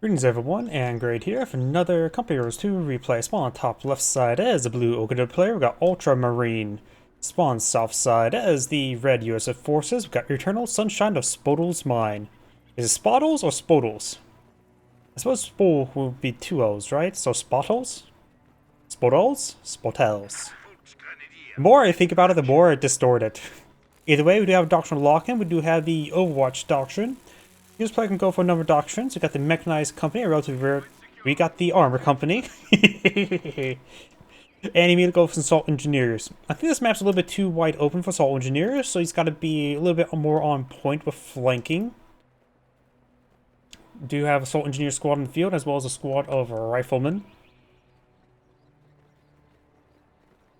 Greetings everyone, and Grade here for another Company Heroes 2 replay. Spawn on top left side as the blue OKW player, we got Ultramarine. Spawn south side as the red USF forces, we got Eternal Sunshine of Spotles Mine. Is it Spotles or Spotles? I suppose Spol would be two O's, right? So Spotles? Spotles? Spotles. The more I think about it, the more I distort it. Either way, we do have Doctrine Lock-in, we do have the Overwatch Doctrine. This player can go for a number of doctrines. We got the Mechanized Company, a relatively rare. We got the Armor Company. And immediately go for some Assault Engineers. I think this map's a little bit too wide open for Assault Engineers, so he's got to be a little bit more on point with flanking. Do have Assault Engineer squad in the field, as well as a squad of Riflemen.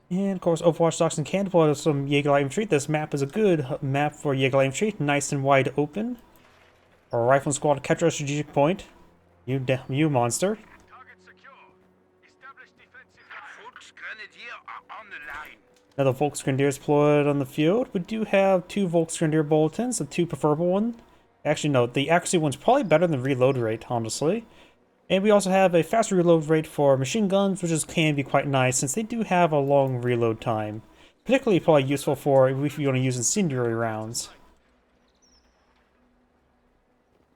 And of course, Overwatch Doctrine can deploy some Jaeger Light Infantry. This map is a good map for Jaeger Light Infantry, nice and wide open. A rifle squad capture a strategic point. You monster. Another Volksgrenadier is deployed on the field. We do have two Volksgrenadier bulletins, the two preferable one. Actually, no, the accuracy one's probably better than reload rate, honestly. And we also have a faster reload rate for machine guns, which can be quite nice since they do have a long reload time. Particularly probably useful for if you want to use incendiary rounds.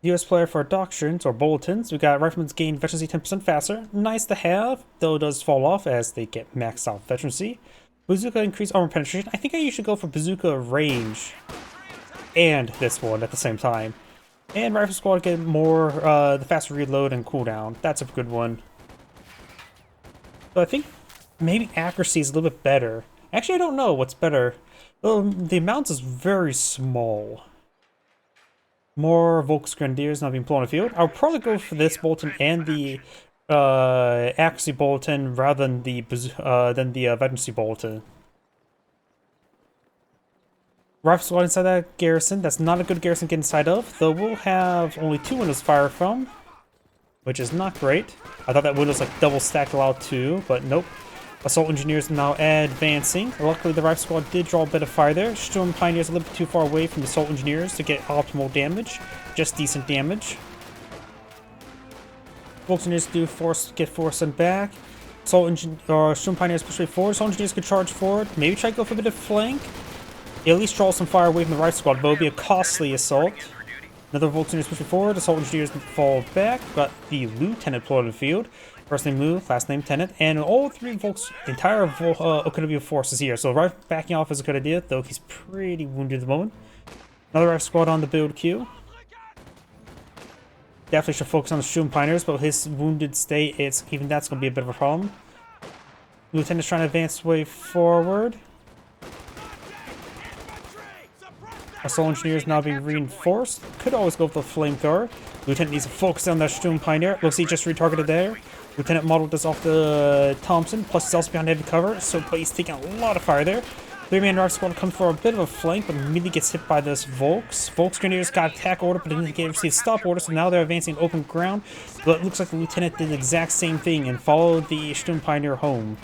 US player for doctrines or bulletins, we got riflemen's gain veterancy 10% faster. Nice to have, though it does fall off as they get maxed out veterancy. Bazooka increase armor penetration. I think I usually go for bazooka range and this one at the same time. And rifle squad get more the faster reload and cooldown. That's a good one. So I think maybe accuracy is a little bit better. Actually, I don't know what's better. Well, the amount is very small. More Volksgrenadiers not being pulled on the field. I'll probably go for this bulletin and the accuracy bulletin rather than the veterancy bulletin. Rifle squad inside that garrison. That's not a good garrison to get inside of, though we'll have only two windows to fire from, which is not great. I thought that windows like double stack allowed two, but nope. Assault Engineers now advancing. Luckily, the Rifle Squad did draw a bit of fire there. Storm Pioneers a little bit too far away from the Assault Engineers to get optimal damage. Just decent damage. Volksgrenadiers do get forced sent back. Storm Pioneers push way forward. Assault Engineers could charge forward. Maybe try to go for a bit of flank. At least draw some fire away from the Rifle Squad, but it would be a costly assault. Another Volksgrenadiers pushing forward. Assault Engineers fall back. Got the Lieutenant deployed in the field. First name Lou, last name Tenant, and all three Volks, the entire OKW force is here. So right backing off is a good idea, though he's pretty wounded at the moment. Another Rifle squad on the build queue. Definitely should focus on the Storm Pioneers, but his wounded state, even that's going to be a bit of a problem. Lieutenant's trying to advance way forward. Assault Engineers now being reinforced. Could always go with the Flamethrower. Lieutenant needs to focus on that Storm Pioneer. Looks like he just retargeted there. Lieutenant modeled this off the Thompson, plus he's also behind heavy cover, but he's taking a lot of fire there. Three-man Rifle squad comes for a bit of a flank, but immediately gets hit by this Volks. Volksgrenadiers got attack order, but didn't receive stop order, so now they're advancing open ground. But it looks like the Lieutenant did the exact same thing and followed the Storm Pioneer home.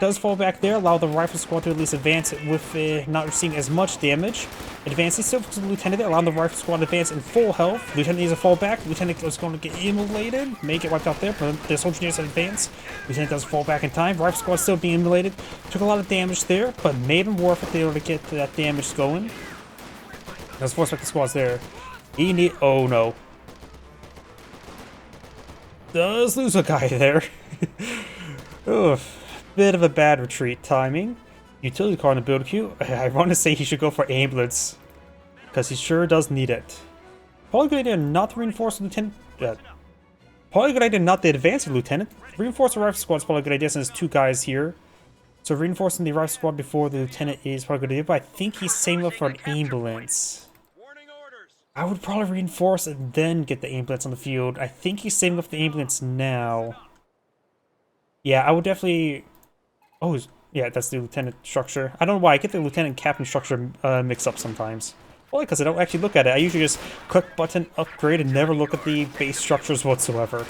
Does fall back there, allow the Rifle squad to at least advance with not receiving as much damage. Advancing still to the Lieutenant there, allowing the Rifle squad to advance in full health. Lieutenant needs to fall back. Lieutenant is going to get immolated, may get wiped out there, but the Assault Engineers advance. Lieutenant does fall back in time. Rifle squad still being immolated. Took a lot of damage there, but made him worth it to be able to get that damage going. Let's force back the squads there. Oh no. Does lose a guy there. Ugh. Bit of a bad retreat timing. Utility car in the build queue. I want to say he should go for ambulance, because he sure does need it. Probably a good idea not to reinforce the Lieutenant. Probably a good idea not to advance the Lieutenant. Reinforce the Rifle squad is probably a good idea since there's two guys here. So reinforcing the Rifle squad before the Lieutenant is probably a good idea, but I think he's saving up for an ambulance. I would probably reinforce and then get the ambulance on the field. I think he's saving up the ambulance now. Yeah, I would definitely... Oh, yeah, that's the Lieutenant structure. I don't know why I get the Lieutenant Captain structure mixed up sometimes. Well, because I don't actually look at it. I usually just click button, upgrade, and never look at the base structures whatsoever.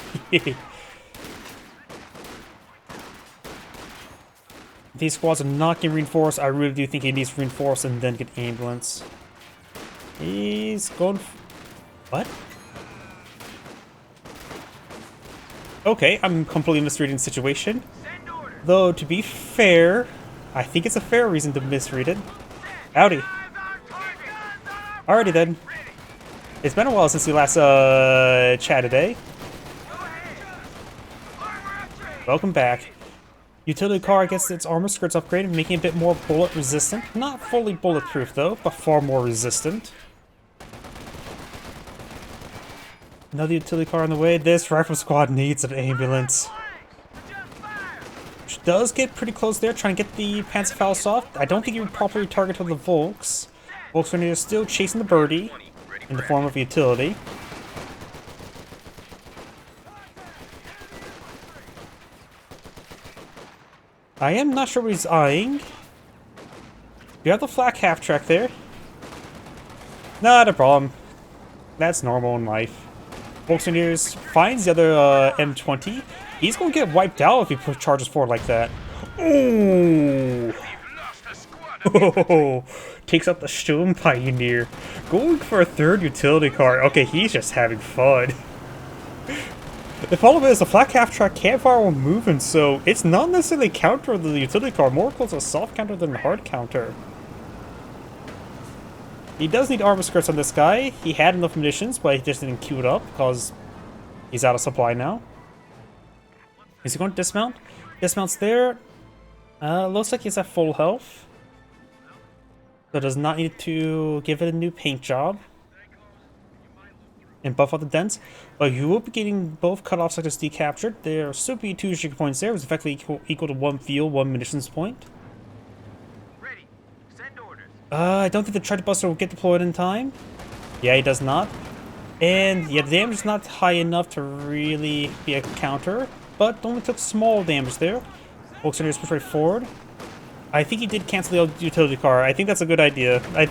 These squads are not getting reinforced. I really do think he needs to reinforce and then get ambulance. He's going... What? Okay, I'm completely misreading the situation. Though, to be fair, I think it's a fair reason to misread it. Howdy. Alrighty then. It's been a while since we last chatted, eh? Welcome back. Utility car gets its armor skirts upgraded, making it a bit more bullet resistant. Not fully bulletproof though, but far more resistant. Another utility car on the way. This rifle squad needs an ambulance. Which does get pretty close there, trying to get the Panzerfaust off. I don't think you properly targeted the Volks. Volks are still chasing the birdie in the form of a utility. I am not sure what he's eyeing. You have the flak half track there. Not a problem. That's normal in life. Volkswagen finds the other M20. He's going to get wiped out if he charges forward like that. Ooh. Oh, takes out the Sturm Pioneer. Going for a third utility car. Okay, he's just having fun. The problem is the flak half track can't fire while moving, so it's not necessarily counter the utility car, more close to a soft counter than a hard counter. He does need armor skirts on this guy. He had enough munitions, but he just didn't queue it up because he's out of supply now. Is he going to dismount? Dismounts there. Looks like he's at full health. So does not need to give it a new paint job. And buff out the dents. But you will be getting both cutoff sectors decaptured. There should be 2 trigger points there. It's effectively equal to 1 fuel, 1 munitions point. I don't think the Tread Buster will get deployed in time. Yeah, he does not. And yeah, the damage is not high enough to really be a counter, but only took small damage there. Volkswagen is pushed right forward. I think he did cancel the utility car. I think that's a good idea. I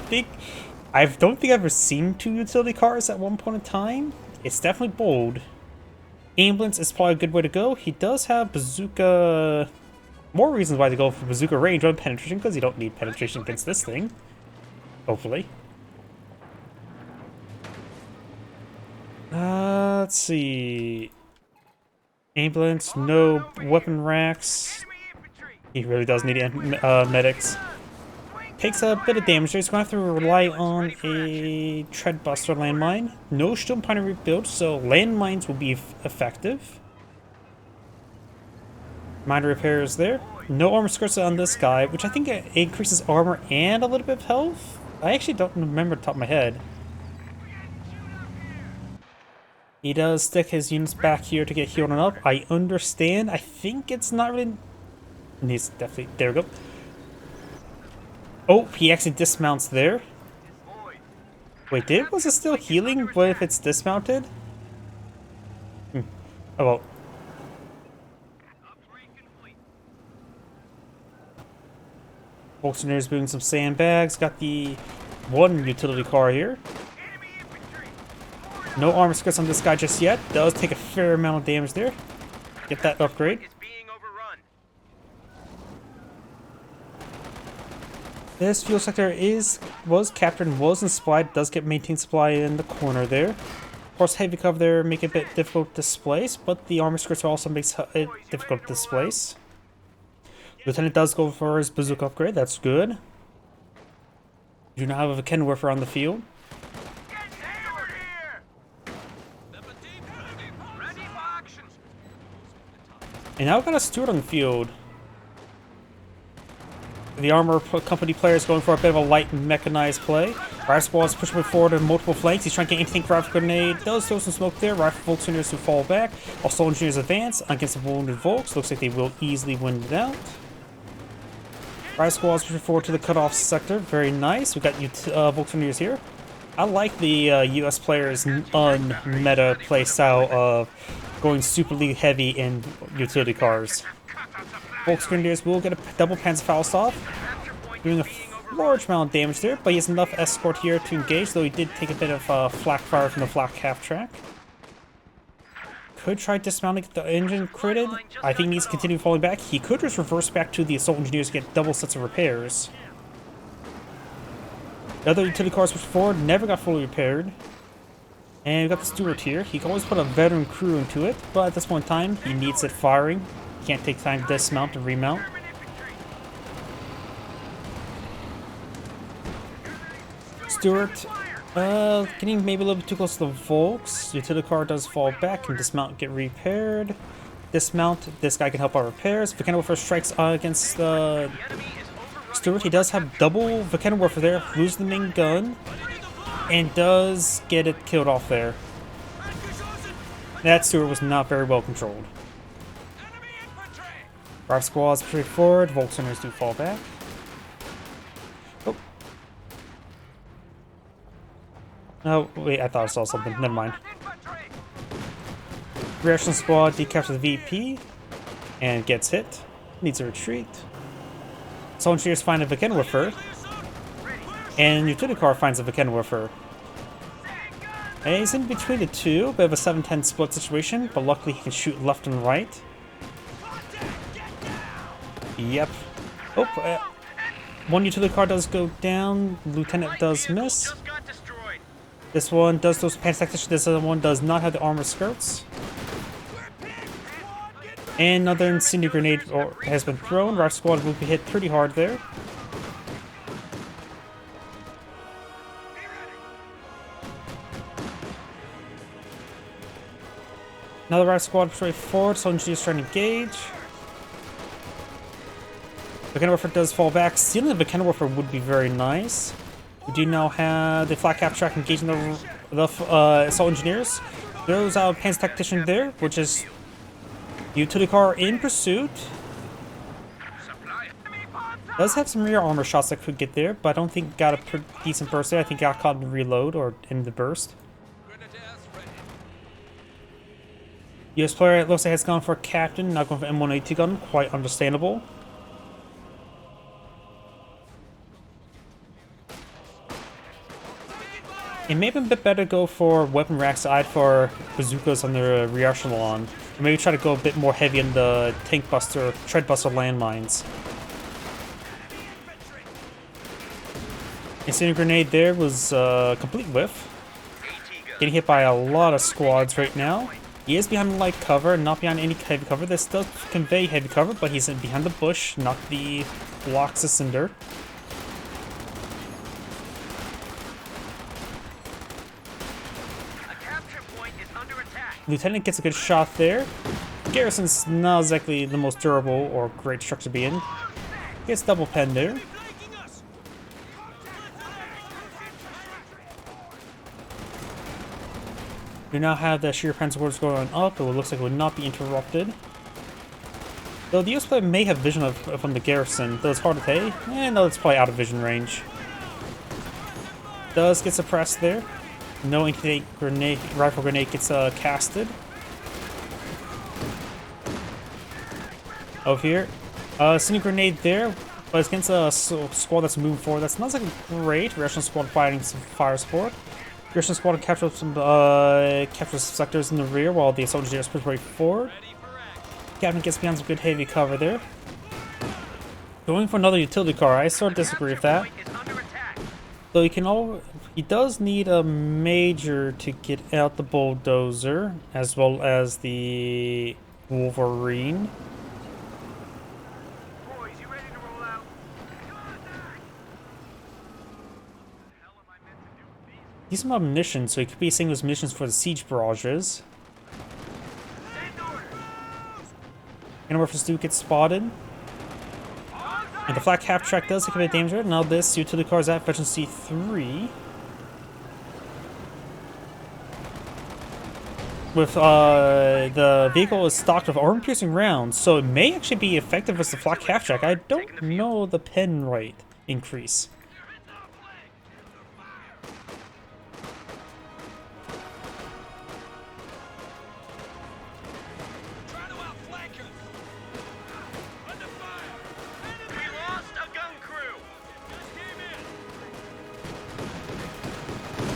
don't think I've ever seen 2 utility cars at one point in time. It's definitely bold. Ambulance is probably a good way to go. He does have bazooka. More reasons why to go for bazooka range on penetration, because you don't need penetration against this thing. Hopefully. Let's see. Ambulance, no weapon racks. He really does need medics. Takes a bit of damage there. He's going to have to rely on a Tread Buster landmine. No Sturm Pioneer rebuild, so landmines will be effective. Minor repairs there. No armor skirts on this guy, which I think increases armor and a little bit of health. I actually don't remember the top of my head. He does stick his units back here to get healed on up. I understand. I think it's not really... And he's definitely... There we go. Oh, he actually dismounts there. Wait, was it still healing? What if it's dismounted? Oh well. Volkswagen is moving some sandbags. Got the 1 utility car here. No armor skirts on this guy just yet. Does take a fair amount of damage there. Get that upgrade. This fuel sector was captured and was in supply. Does get maintained supply in the corner there. Of course, heavy cover there make it a bit difficult to displace, but the armor skirts also makes it difficult to displace. Lieutenant does go for his bazooka upgrade. That's good. Do not have a Kenwerfer on the field. And now we've got a Steward on the field. The armor company player is going for a bit of a light mechanized play. Rifle squad is pushing forward on multiple flanks. He's trying to get anything rifle grenade. Does throw some smoke there. Rifle Volks engineers who fall back. Also engineers advance against the wounded Volks. Looks like they will easily win it out. Rifle squad is pushing forward to the cutoff sector. Very nice. We've got Volks engineers here. I like the US players' un-meta play style of going superly heavy in utility cars. Volks Grenadiers will get a double Panzerfaust off, doing a large amount of damage there, but he has enough escort here to engage, though he did take a bit of flak fire from the flak half track. Could try dismounting the engine critted. I think he needs to continue falling back. He could just reverse back to the assault engineers to get double sets of repairs. The other utility cars pushed forward, never got fully repaired. And we've got the Steward here. He can always put a veteran crew into it, but at this point in time, he needs it firing. He can't take time to dismount and remount. Stewart, getting maybe a little bit too close to the Volks. Utility car does fall back and dismount, get repaired. Dismount, this guy can help out repairs. Volcano Warfare strikes against Stewart. He does have double Volcano Warfare there, loses the main gun, and does get it killed off there. That Stewart was not very well controlled. Rive squads pretty forward, Volksrunners do fall back. Oh. Oh, wait, I thought I saw something. Never mind. Reaction squad decaptures the VP and gets hit. Needs a retreat. Soul Engineers find a Vkenwerfer. And Utility Car finds a Vkenwerfer. And he's in between the two, bit of a 7-10 split situation, but luckily he can shoot left and right. Yep. Oh, one Utility Car does go down, Lieutenant does miss. This one does those pants tactician, this other one does not have the armor skirts. And another incendiary grenade has been thrown. Rive squad will be hit pretty hard there. Another Rive squad straight forward, so Engineers trying to engage. Vkenwerfer does fall back. Stealing the Vkenwerfer would be very nice. We do now have the flat cap track engaging the Assault Engineers. Throws out Panzer Tactician there, which is Utility Car in pursuit. Does have some rear armor shots that could get there, but I don't think got a decent burst there. I think got caught in the reload or in the burst. US player, it looks like has gone for a captain, not going for M180 gun. Quite understandable. It may have been a bit better to go for weapon rack side for bazookas on the rear echelon. Or maybe try to go a bit more heavy in the tank buster, tread buster landmines. Incendiary grenade there was a complete whiff. Getting hit by a lot of squads right now. He is behind light cover, not behind any heavy cover. This does convey heavy cover, but he's behind the bush, not the blocks of cinder. Lieutenant gets a good shot there. Garrison's not exactly the most durable or great structure to be in. Gets double pen there. We now have the sheer panzer wars going up, but it looks like it would not be interrupted. Though the US player may have vision from the garrison, though it's hard to say. No, it's probably out of vision range. Does get suppressed there. No anti-tank grenade, rifle grenade gets casted. Over here. Sending grenade there, but it's against a squad that's moving forward. That's not like great. Rational squad fighting some fire support. Rational squad captures some sectors in the rear while the assault engineers push right forward. Captain gets behind some good heavy cover there. Going for another utility car, I sort of disagree with that. Though he does need a major to get out the bulldozer, as well as the Wolverine. Decent ammunition, so he could be saving those munitions for the siege barrages. Anamorphous Duke gets spotted. And the flat cap track does take a bit of damage. Now this utility car is at efficiency 3. With the vehicle is stocked with armor-piercing rounds, so it may actually be effective as the flat cap track. I don't know the pen rate increase.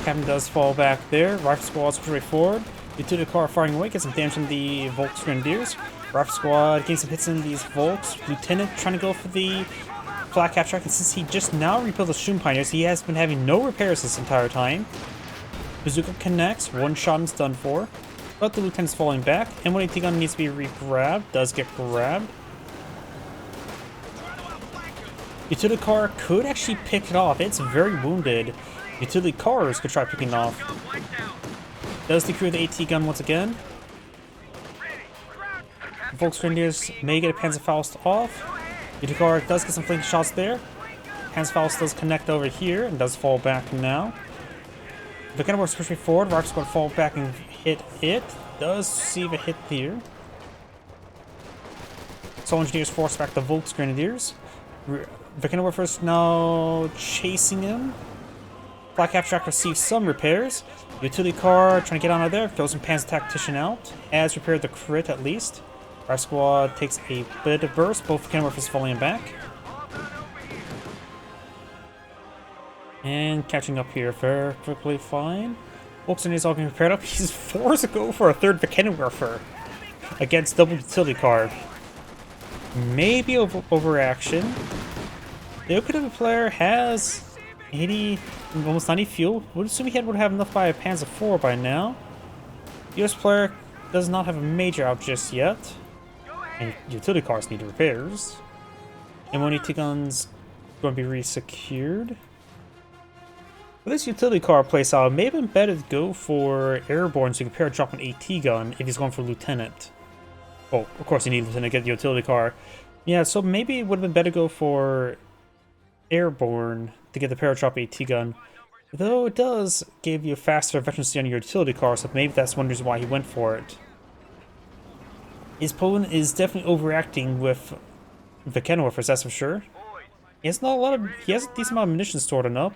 Captain does fall back there. Rifle squad's straight forward. Utility car firing away, gets some damage from the Volks Grenadiers. Rifle squad getting some hits in these Volks. Lieutenant trying to go for the flat cap track, and since he just now rebuilt the Shroom Pioneers, he has been having no repairs this entire time. Bazooka connects, one shot and done for. But the lieutenant's falling back, and when T-gun needs to be re-grabbed, does get grabbed. Utility car could actually pick it off. It's very wounded. Utility cars could try picking it off. Does the crew of the AT gun once again. Volksgrenadiers may get a Panzerfaust off. Utility car does get some flanking shots there. Panzerfaust does connect over here and does fall back now. The gunner was pushing forward. Rock's going to fall back and hit it. Does receive a hit here. Soul Engineers force back the Volksgrenadiers. Vtuber is now chasing him. Black Abstract receives some repairs. Utility car trying to get out of there. Throws some Panzer Tactician out. Has repaired the crit at least. Our squad takes a bit of burst. Both Vtuber is falling back. And catching up here perfectly fine. Volkswagen is all getting prepared up. He's forced to go for a third Vtuber against double utility car. Maybe overaction. The OKW player has 80, almost 90 fuel. Would assume he would have enough by a Panzer IV by now. US player does not have a major out just yet. And utility cars need repairs. M1AT guns going to be resecured. For this utility car playstyle, it may have been better to go for airborne so you can pair drop an AT gun if he's going for lieutenant. Well, of course you need lieutenant to get the utility car. Yeah, so maybe it would have been better to go for airborne to get the paradrop AT gun. Though it does give you a faster efficiency on your utility car, so maybe that's one reason why he went for it. His opponent is definitely overacting with Vtuber, that's for sure. He has a decent amount of munitions stored enough.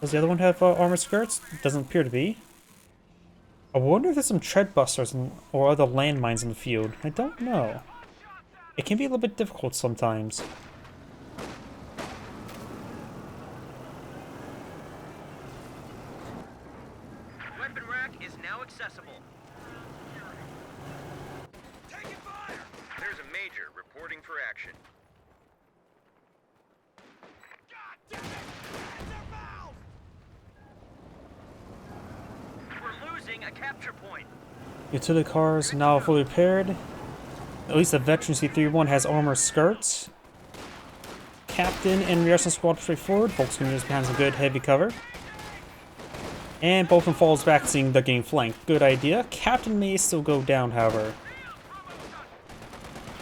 Does the other one have armor skirts? Doesn't appear to be. I wonder if there's some tread busters or other landmines in the field. I don't know. It can be a little bit difficult sometimes. Weapon rack is now accessible. Taking fire! There's a major reporting for action. God damn it! We're losing a capture point. Utility cars now fully repaired. At least the veteran C31 has armor skirts. Captain and reaction squad straight forward. Volkswagen is behind some good heavy cover. And both of them falls back seeing they're getting flanked. Good idea. Captain may still go down, however.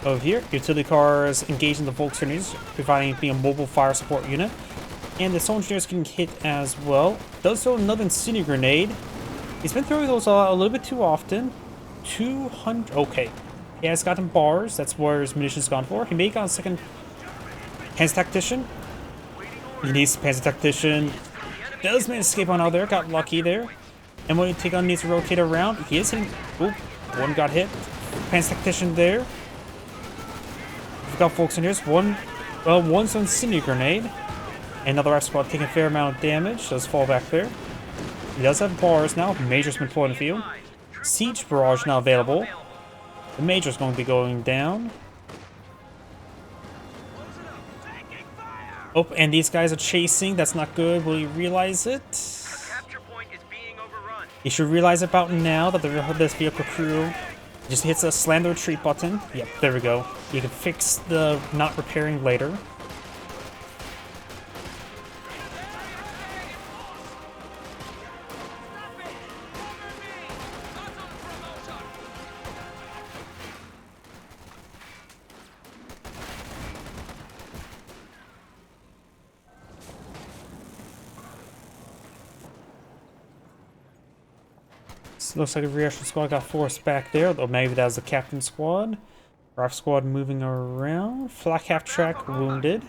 Over here, utility cars engaging the Volkswagen, providing being a mobile fire support unit. And the Soul Engineers getting hit as well. Does throw another incendiary grenade. He's been throwing those a little bit too often. 200. Okay. He has gotten bars. That's where his munitions gone for. He may have gotten a second Panzer Tactician. He needs Panzer Tactician. Does manage to escape on out there. Got lucky there. And when he needs to rotate around, he is hitting. Oop. One got hit. Panzer Tactician there. We've got folks in here. One's an incendiary grenade. Another F squad taking a fair amount of damage. Does fall back there. He does have bars now. Major's been deployed in the field. Siege barrage now available. The Major's going to be going down. Oh, and these guys are chasing. That's not good. Will he realize it? He should realize about now that this vehicle crew just hits a slam the retreat button. Yep, there we go. You can fix the not repairing later. Looks like a reaction squad got forced back there, though maybe that was the captain squad. Rifle squad moving around. Flak half track wounded.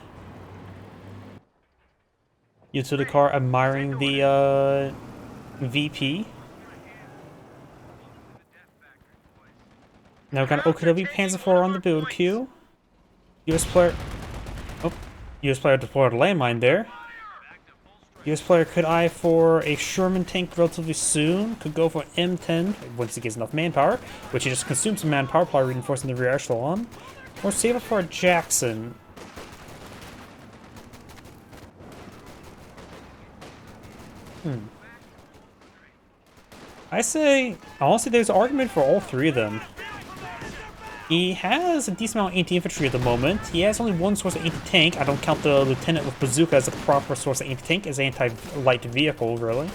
Utility car admiring the VP. Now we've got an OKW Panzer IV on the build queue. US player. Oh, US player deployed a landmine there. US player could eye for a Sherman tank relatively soon. Could go for M10 once he gets enough manpower, which he just consumes some manpower, probably reinforcing the rear echelon. Or save it for a Jackson. I say, honestly, there's an argument for all three of them. He has a decent amount of anti-infantry at the moment. He has only one source of anti-tank. I don't count the lieutenant with bazooka as a proper source of anti-tank, as anti-light vehicle, really.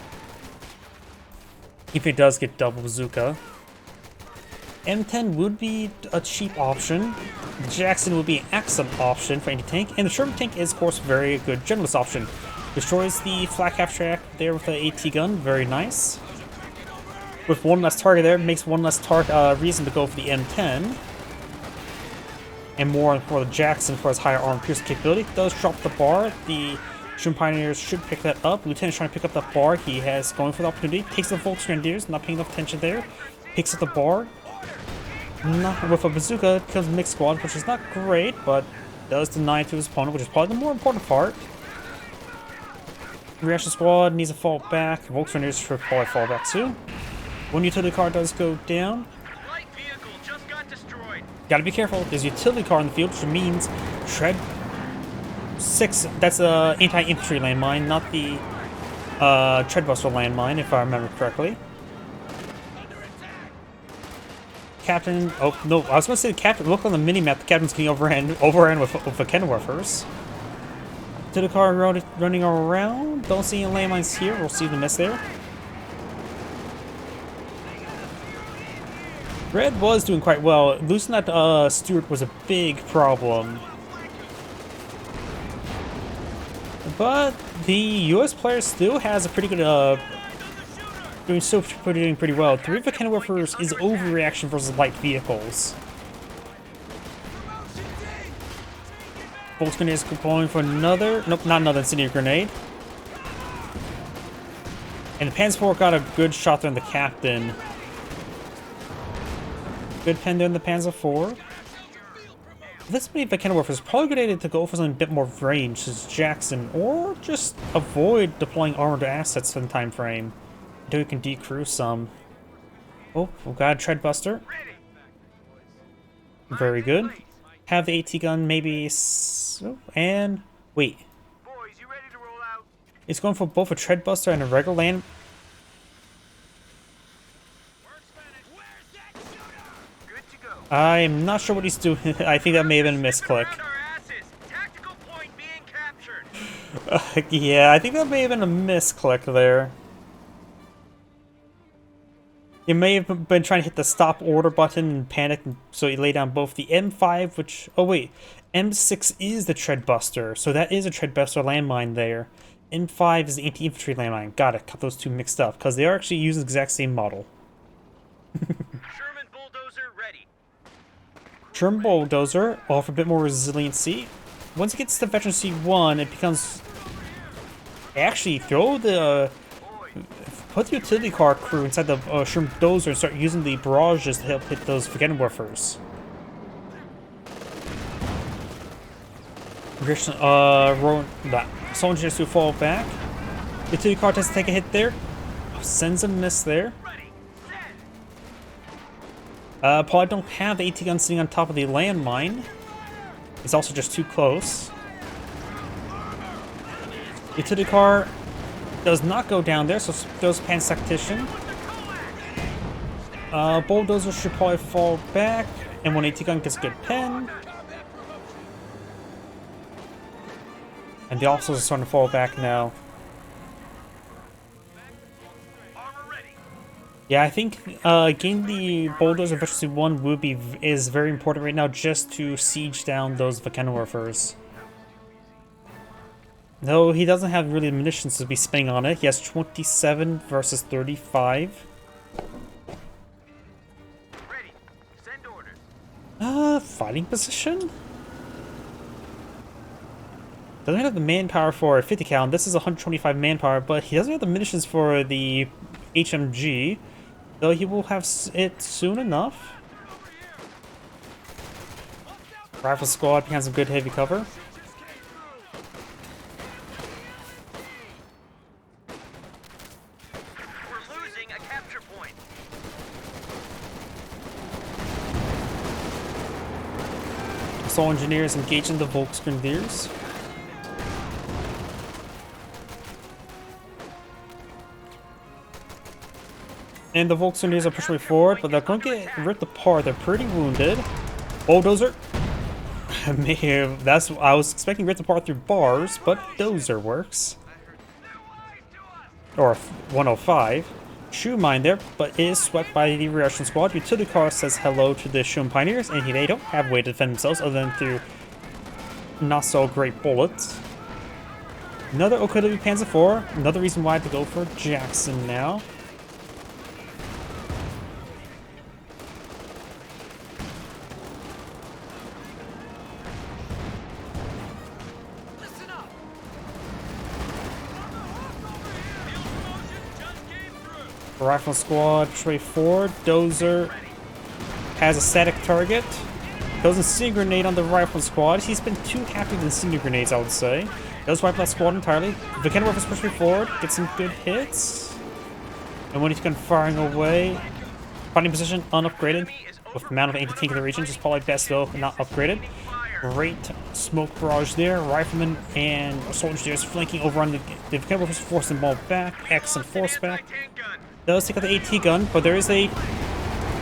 If it does get double bazooka. M10 would be a cheap option. The Jackson would be an excellent option for anti-tank. And the Sherman tank is, of course, a very good generalist option. Destroys the flak half track there with the AT gun. Very nice. With one less target there, makes one less reason to go for the M10. And more for the Jackson for his higher armor piercing capability. It does drop the bar. The Sherman Pioneers should pick that up. Lieutenant's trying to pick up that bar. He has going for the opportunity. Takes the Volksgrenadiers, not paying enough attention there. Picks up the bar. Not with a bazooka, kills the mixed squad, which is not great, but does deny to his opponent, which is probably the more important part. Reaction squad needs to fall back. Volksgrenadiers should probably fall back too. One utility car does go down. Light vehicle just got destroyed. Gotta be careful. There's a utility car in the field, which means Tread 6. That's a anti-infantry landmine, not the Treadbuster landmine, if I remember correctly. Captain. Oh no, I was gonna say the captain. Look on the mini-map. The captain's getting overran with the Kenworthers. Utility car running around. Don't see any landmines here. We'll see the miss there. Red was doing quite well. Losing that Stewart was a big problem. But the US player still has a pretty good doing pretty well. 3 of the Kenworthers is overreaction versus light vehicles. Volksgrenadier is going for another. Nope, not another incendiary grenade. And the Panzer IV got a good shot there on the captain. Good pen there in the Panzer IV. This believe the Kenworth is probably a good idea to go for something a bit more range as Jackson, or just avoid deploying armored assets in the time frame until you can decrew some. Oh, we've got a Treadbuster. Very good. Have the AT gun maybe. And wait. Boys, you ready to roll out? It's going for both a Treadbuster and a regular land. I'm not sure what he's doing. I think that may have been a misclick. Yeah, I think that may have been a misclick there. He may have been trying to hit the stop order button and panic, so he laid down both the M5, which... Oh wait, M6 is the Treadbuster, so that is a Treadbuster landmine there. M5 is the anti-infantry landmine. Gotta cut those two mixed up, because they are actually using the exact same model. Sherman bulldozer ready. Sherman bulldozer offer a bit more resiliency. Once it gets to veteran C1, it becomes... Actually, throw the... Put the utility car crew inside the Sherman bulldozer and start using the barrages to help hit those Kenworthers. Soldiers to fall back. Utility car tries to take a hit there. Sends a miss there. Probably don't have the AT gun sitting on top of the landmine. It's also just too close. Utility car does not go down there, so throws Panzer Tactician. Bulldozer should probably fall back, and when AT gun gets a good pen. And the officers are starting to fall back now. Yeah, I think getting the bulldozer versus 1 is very important right now, just to siege down those Kenworthers. Though he doesn't have really munitions to be spending on it. He has 27 versus 35. Ready. Send orders. Fighting position? Doesn't have the manpower for a 50 cal, and this is 125 manpower, but he doesn't have the munitions for the HMG, though he will have it soon enough. Rifle squad becomes some good heavy cover. We're losing a capture point. Assault engineers engaging the Volksgrenadiers. And the Volkswagens are pushing forward, but they're going to get ripped apart. They're pretty wounded. Bulldozer. Man, that's I was expecting ripped apart through bars, but dozer works. Or 105. Shoe mine there, but it is swept by the reaction squad. Utility car says hello to the Shun Pioneers, and they don't have a way to defend themselves other than through not so great bullets. Another OKW Panzer IV. Another reason why I have to go for Jackson now. Rifle squad, straight forward. Dozer has a static target. Goes Incendiary Grenade on the rifle squad. He's been too happy with Incendiary Grenades, I would say. Does wipe that squad entirely. The cannon rifles push forward, get some good hits. And when he's gone firing away, fighting position unupgraded. With the amount of anti-tank in the region, just probably best though not upgraded. Great smoke barrage there. Riflemen and assault engineers flanking over on the cannon rifles, forcing them all back. Excellent force back. Does take out the AT gun, but there is a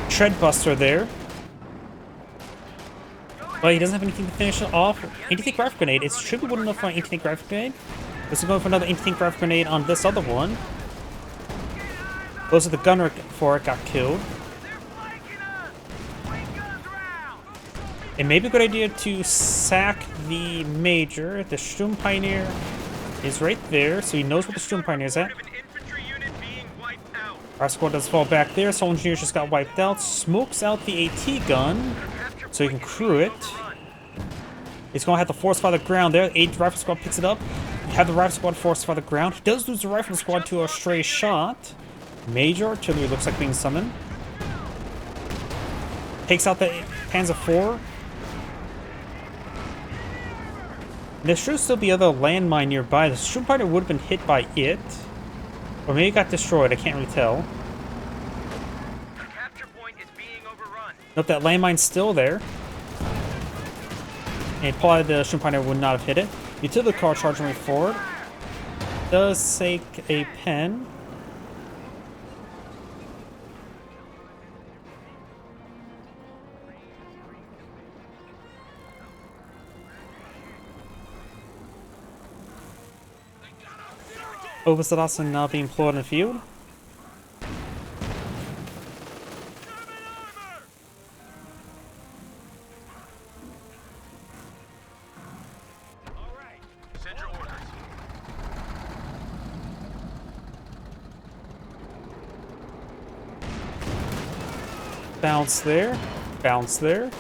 tread buster there. But he doesn't have anything to finish it off. Anti-tank rifle grenade. It should be good enough for an anti-tank rifle grenade. This is going for another anti-tank rifle grenade on this other one. Those are the gunner for it got killed. It may be a good idea to sack the major. The Sturm Pioneer is right there, so he knows where the Sturm Pioneer is at. Our squad does fall back there. Soul Engineers just got wiped out. Smokes out the AT gun, so he can crew it. He's going to have to force fire the ground there. The rifle squad picks it up. Have the rifle squad force fire the ground. He does lose the rifle squad to a stray shot. Major artillery looks like being summoned. Takes out the Panzer IV. There should still be other landmine nearby. The Sturm Pioneer would have been hit by it. Or maybe it got destroyed, I can't really tell. Capture point is being overrun. Nope, that landmine's still there. And probably the Sturm Pioneer would not have hit it. Utility car charging right forward. Does take a pen. Oversadasa now being employed in the field. Send your orders. Bounce there. Bounce there.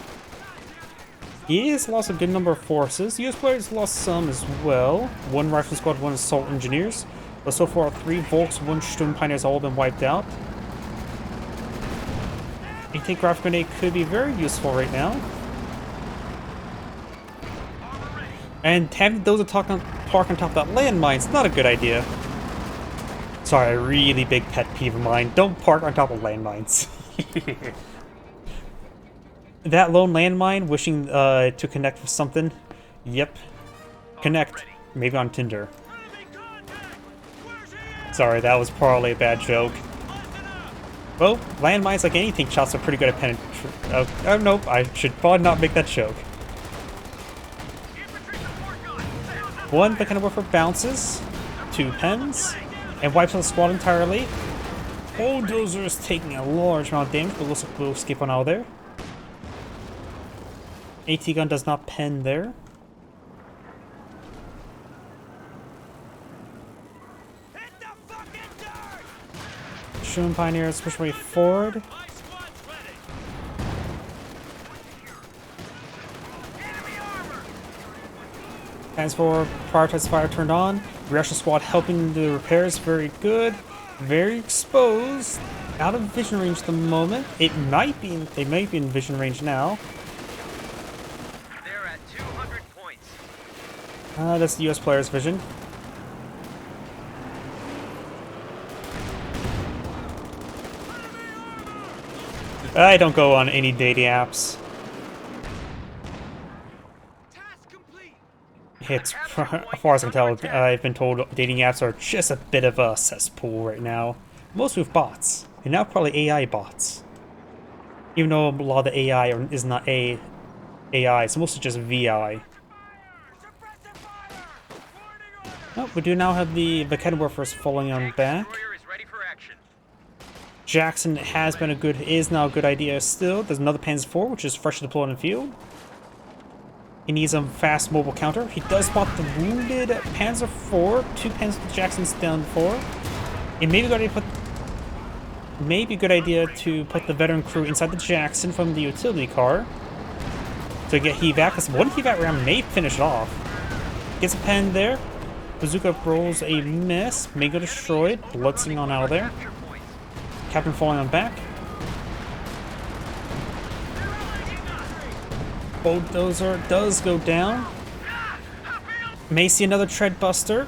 He has lost a good number of forces. US players lost some as well. One rifle squad, one assault engineers. But so far, 3 Volks, 1 Sturm Pioneers all been wiped out. I think rifle grenade could be very useful right now. And having those park on top of that landmine's not a good idea. Sorry, a really big pet peeve of mine. Don't park on top of landmines. That lone landmine wishing to connect with something. Yep. Connect. Maybe on Tinder. Sorry, that was probably a bad joke. Well, landmines, like anything, shots are pretty good at penetrating. Oh, nope, I should probably not make that joke. One Mechanical Warfare bounces. 2 pens. And wipes out the squad entirely. Bulldozer is taking a large amount of damage, but looks like we'll escape on out of there. AT gun does not pen there. Sturm Pioneers push way forward. Hands forward, prioritized fire turned on. Reaction squad helping the repairs, very good. Very exposed. Out of vision range at the moment. They might be in vision range now. They're at 200 points. That's the US player's vision. I don't go on any dating apps. It's, as far as I can tell, I've been told dating apps are just a bit of a cesspool right now. Most with bots. and now probably AI bots. Even though a lot of the AI is not AI, it's mostly just VI. Oh, we do now have the Vtuber falling on back. Destroyer is ready for action. Jackson is now a good idea still. There's another Panzer IV, which is freshly deployed in the field. He needs a fast mobile counter. He does spot the wounded Panzer IV. 2 Panzer Jackson's down 4. It may be a good idea to put the veteran crew inside the Jackson from the utility car to get evac, because one evac round may finish it off. Gets a pen there. Bazooka rolls a miss. May go destroyed. Blitzing on out of there. Captain falling on back. Bulldozer does go down. May see another tread buster.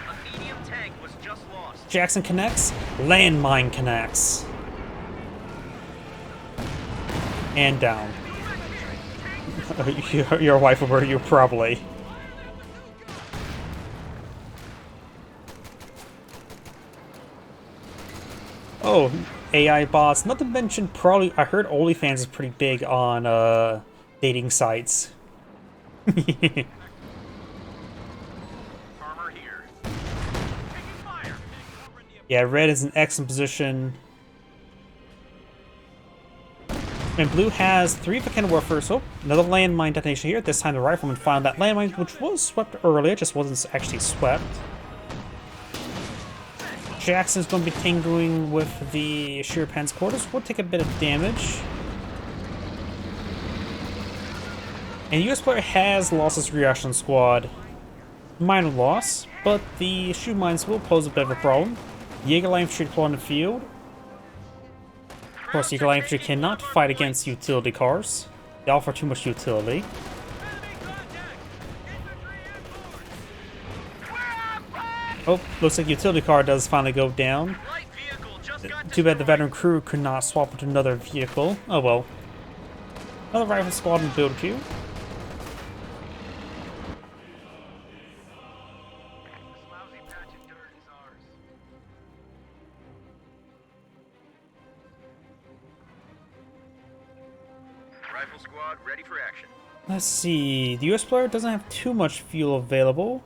A medium tank was just lost. Jackson connects. Landmine connects. And down. Your wife will you probably. Oh, AI bots. Not to mention, probably I heard OnlyFans is pretty big on dating sites. Armor here. Taking fire. Yeah, red is in excellent position. And blue has 3 Vtuber warfare. Oh, another landmine detonation here. This time the rifleman found that landmine, which was swept earlier, just wasn't actually swept. Jackson's going to be tingling with the Shuripan's quarters. Will take a bit of damage. And the US player has lost his reaction squad. Minor loss, but the shoe mines will pose a bit of a problem. Jaeger Light Infantry deployed in the field. Of course, Jaeger Light Infantry cannot fight against utility cars. They offer too much utility. Oh, looks like utility car does finally go down. Too bad the veteran crew could not swap into another vehicle. Oh well. Another rifle squad in build queue. Rifle squad ready for action. Let's see. The US player doesn't have too much fuel available.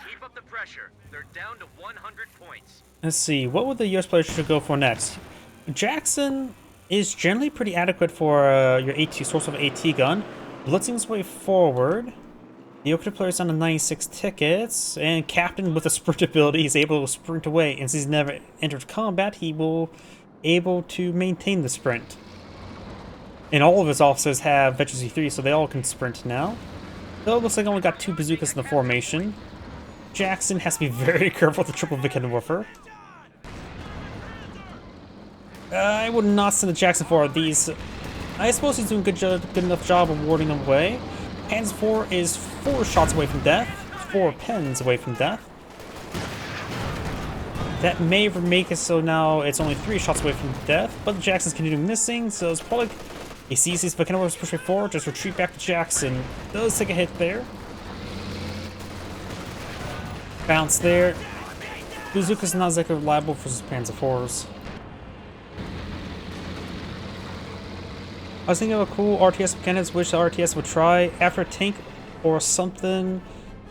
Keep up the pressure. They're down to 100 points. Let's see. What would the US player should go for next? Jackson is generally pretty adequate for your AT source of AT gun. Blitzing his way forward. The OKW player is on the 96 tickets, and Captain with a sprint ability is able to sprint away. And since he's never entered combat, he will able to maintain the sprint. And all of his officers have Veterans E3, so they all can sprint now. Though it looks like I only got 2 bazookas in the formation. Jackson has to be very careful with the triple Vtuber. I would not send the Jackson for these. I suppose he's doing good enough job of warding them away. Panzer 4 is 4 shots away from death. 4 pens away from death. That may make it so now it's only 3 shots away from death, but the Jackson's continuing missing, so it's probably... He sees these Vtuber pushing forward, just retreat back to Jackson. Does take a hit there. Bounce there. Bazooka's not exactly reliable versus Panzer IVs. I was thinking of a cool RTS mechanics which the RTS would try. After a tank or something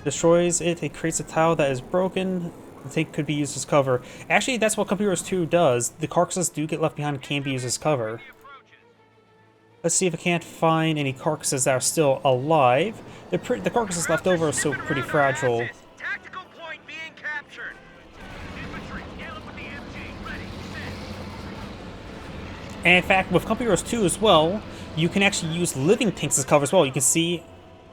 destroys it, it creates a tile that is broken. The tank could be used as cover. Actually, that's what Computers 2 does. The carcasses do get left behind and can be used as cover. Let's see if I can't find any carcasses that are still alive. The carcasses left over are still pretty fragile. Tactical point being captured. Infantry, scale up with the MG. Ready, set. And in fact, with Computers 2 as well, you can actually use living tanks as cover as well. You can see,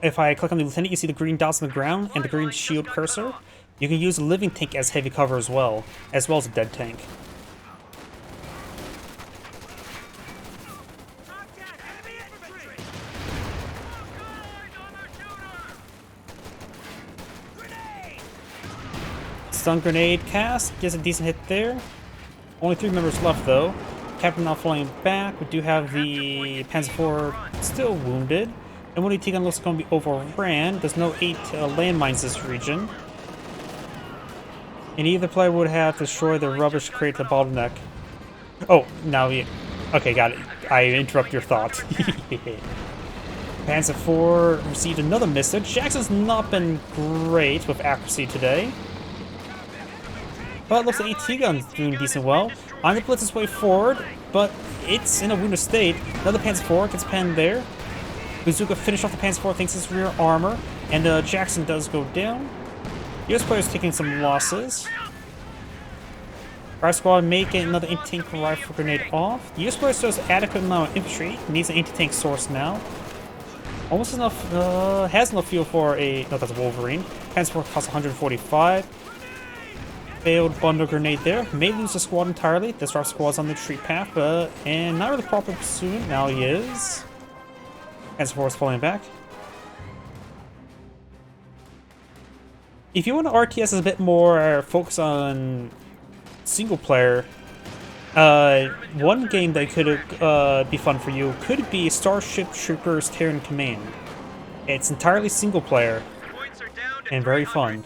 if I click on the lieutenant, you see the green dots on the ground and the green shield cursor. You can use a living tank as heavy cover as well as a dead tank. Stun grenade cast, gets a decent hit there. Only 3 members left though. Captain now falling back. We do have the Panzer IV still wounded. And when AT gun looks going to be overran. There's no 8 landmines this region. And either player would have to destroy the rubbish to create the bottleneck. Oh, now we... Okay, got it. I interrupt your thought. Panzer IV received another missile. Jackson's not been great with accuracy today. But it looks like AT Gun's doing decent well. On the blitz its way forward, but it's in a wounded state. Another Panzer IV gets penned there. Bazooka finished off the Panzer IV, thanks to his rear armor. And Jackson does go down. US player's taking some losses. Our squad making another anti-tank rifle grenade off. The US player still has adequate amount of infantry. Needs an anti-tank source now. Almost enough, has enough fuel for a... No, that's a Wolverine. Panzer IV costs 145. Failed bundle grenade there. May lose the squad entirely. This our squad's on the retreat path, but... And not really proper pursuit. Now he is. Panzer IV is falling back. If you want to RTS is a bit more focus on single player, one game that could be fun for you could be Starship Troopers Terran Command. It's entirely single player and very fun.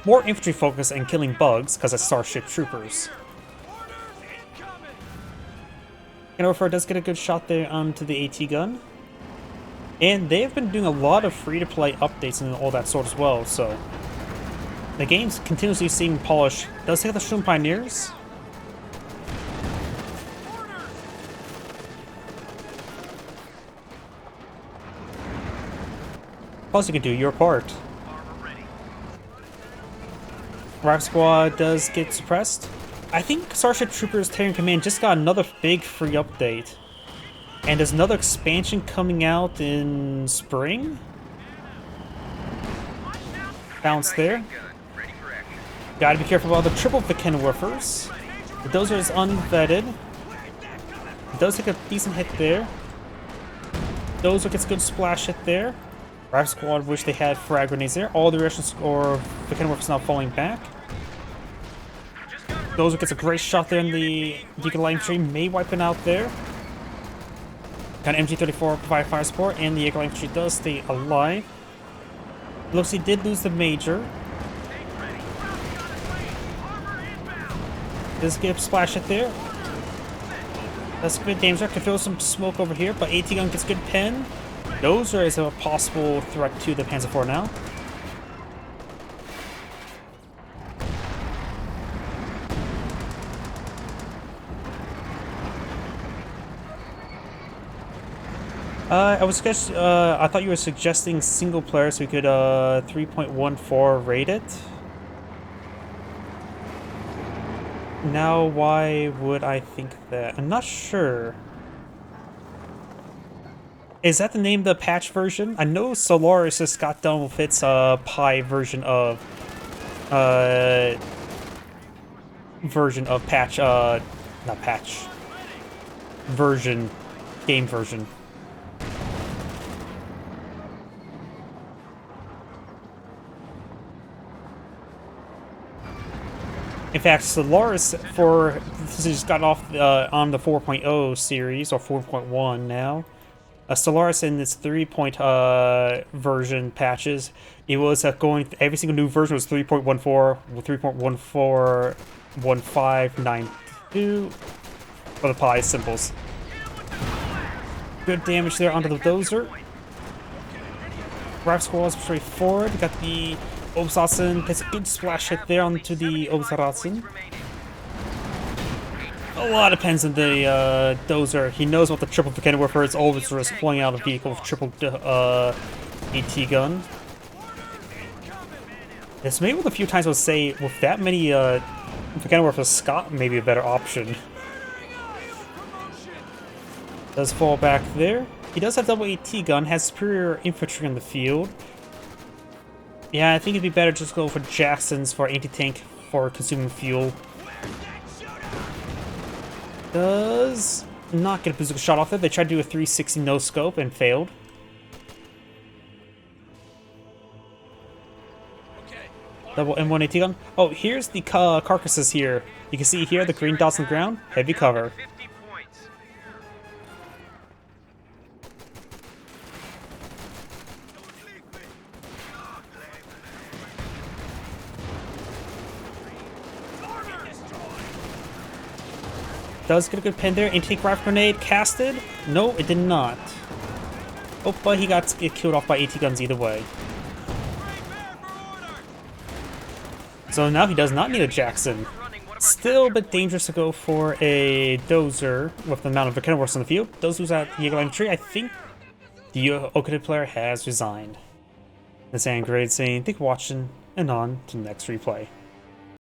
More infantry focus and killing bugs because it's Starship Troopers. And Orfer does get a good shot there onto the AT gun. And they've been doing a lot of free-to-play updates and all that sort as well, so... The game's continuously seeing polished. Does hit the Shroom Pioneers. Plus you can do your part. Rive Squad does get suppressed. I think Starship Troopers Terran Command just got another big free update. And there's another expansion coming out in spring. Bounce there. Gotta be careful about the triple Vtuber. The Dozer is unvetted. It does take a decent hit there. Dozer gets a good splash hit there. Rive Squad wish they had frag grenades there. All the Russian or Vtuber now falling back. Dozer gets a great shot there in the Deacon Light Infantry. May wipe it out there. Got an MG-34 provide fire support, and the Eagle Infantry does stay alive. Looks he did lose the Major. Does get a splash hit there. That's good damage. I can throw some smoke over here, but AT gun gets good pen. Dozer is a possible threat to the Panzer IV now. I thought you were suggesting single player so we could 3.14 rate it. Now, why would I think that? I'm not sure. Is that the name of the patch version? I know Solaris just got done with its Pi version of patch, not patch, version, game version. In fact, Solaris just got off on the 4.0 series, or 4.1 now. Solaris in its 3. Version patches, it was going, every single new version was 3.14, 3.14, 1592 for the Pi symbols. Good damage there onto the Dozer. Rive Squad is straight forward. Got the Obsatsen, gets a good splash hit there onto the Obsatsen. A lot depends on the Dozer. He knows what the triple Vtuber is. Always just pulling out a vehicle with triple AT gun. It's maybe with a few times I would say with that many Vtuber, Scott may be a better option. Does fall back there. He does have double AT gun, has superior infantry in the field. Yeah, I think it'd be better just go for Jackson's for anti-tank for consuming fuel. Does not get a bazooka shot off it. They tried to do a 360 no scope and failed. Double M1 AT gun. Oh, here's the carcasses here. You can see here the green dots on the ground. Heavy cover. Does get a good pin there. Anti-gravity grenade casted. No, it did not. Oh, but he got killed off by AT guns either way. So now he does not need a Jackson. Still a bit dangerous to go for a Dozer with the amount of Volcano Works on the field. Those who's at the Eagle tree, I think the OKW player has resigned. The Sand Grade saying, thank you for watching, and on to the next replay.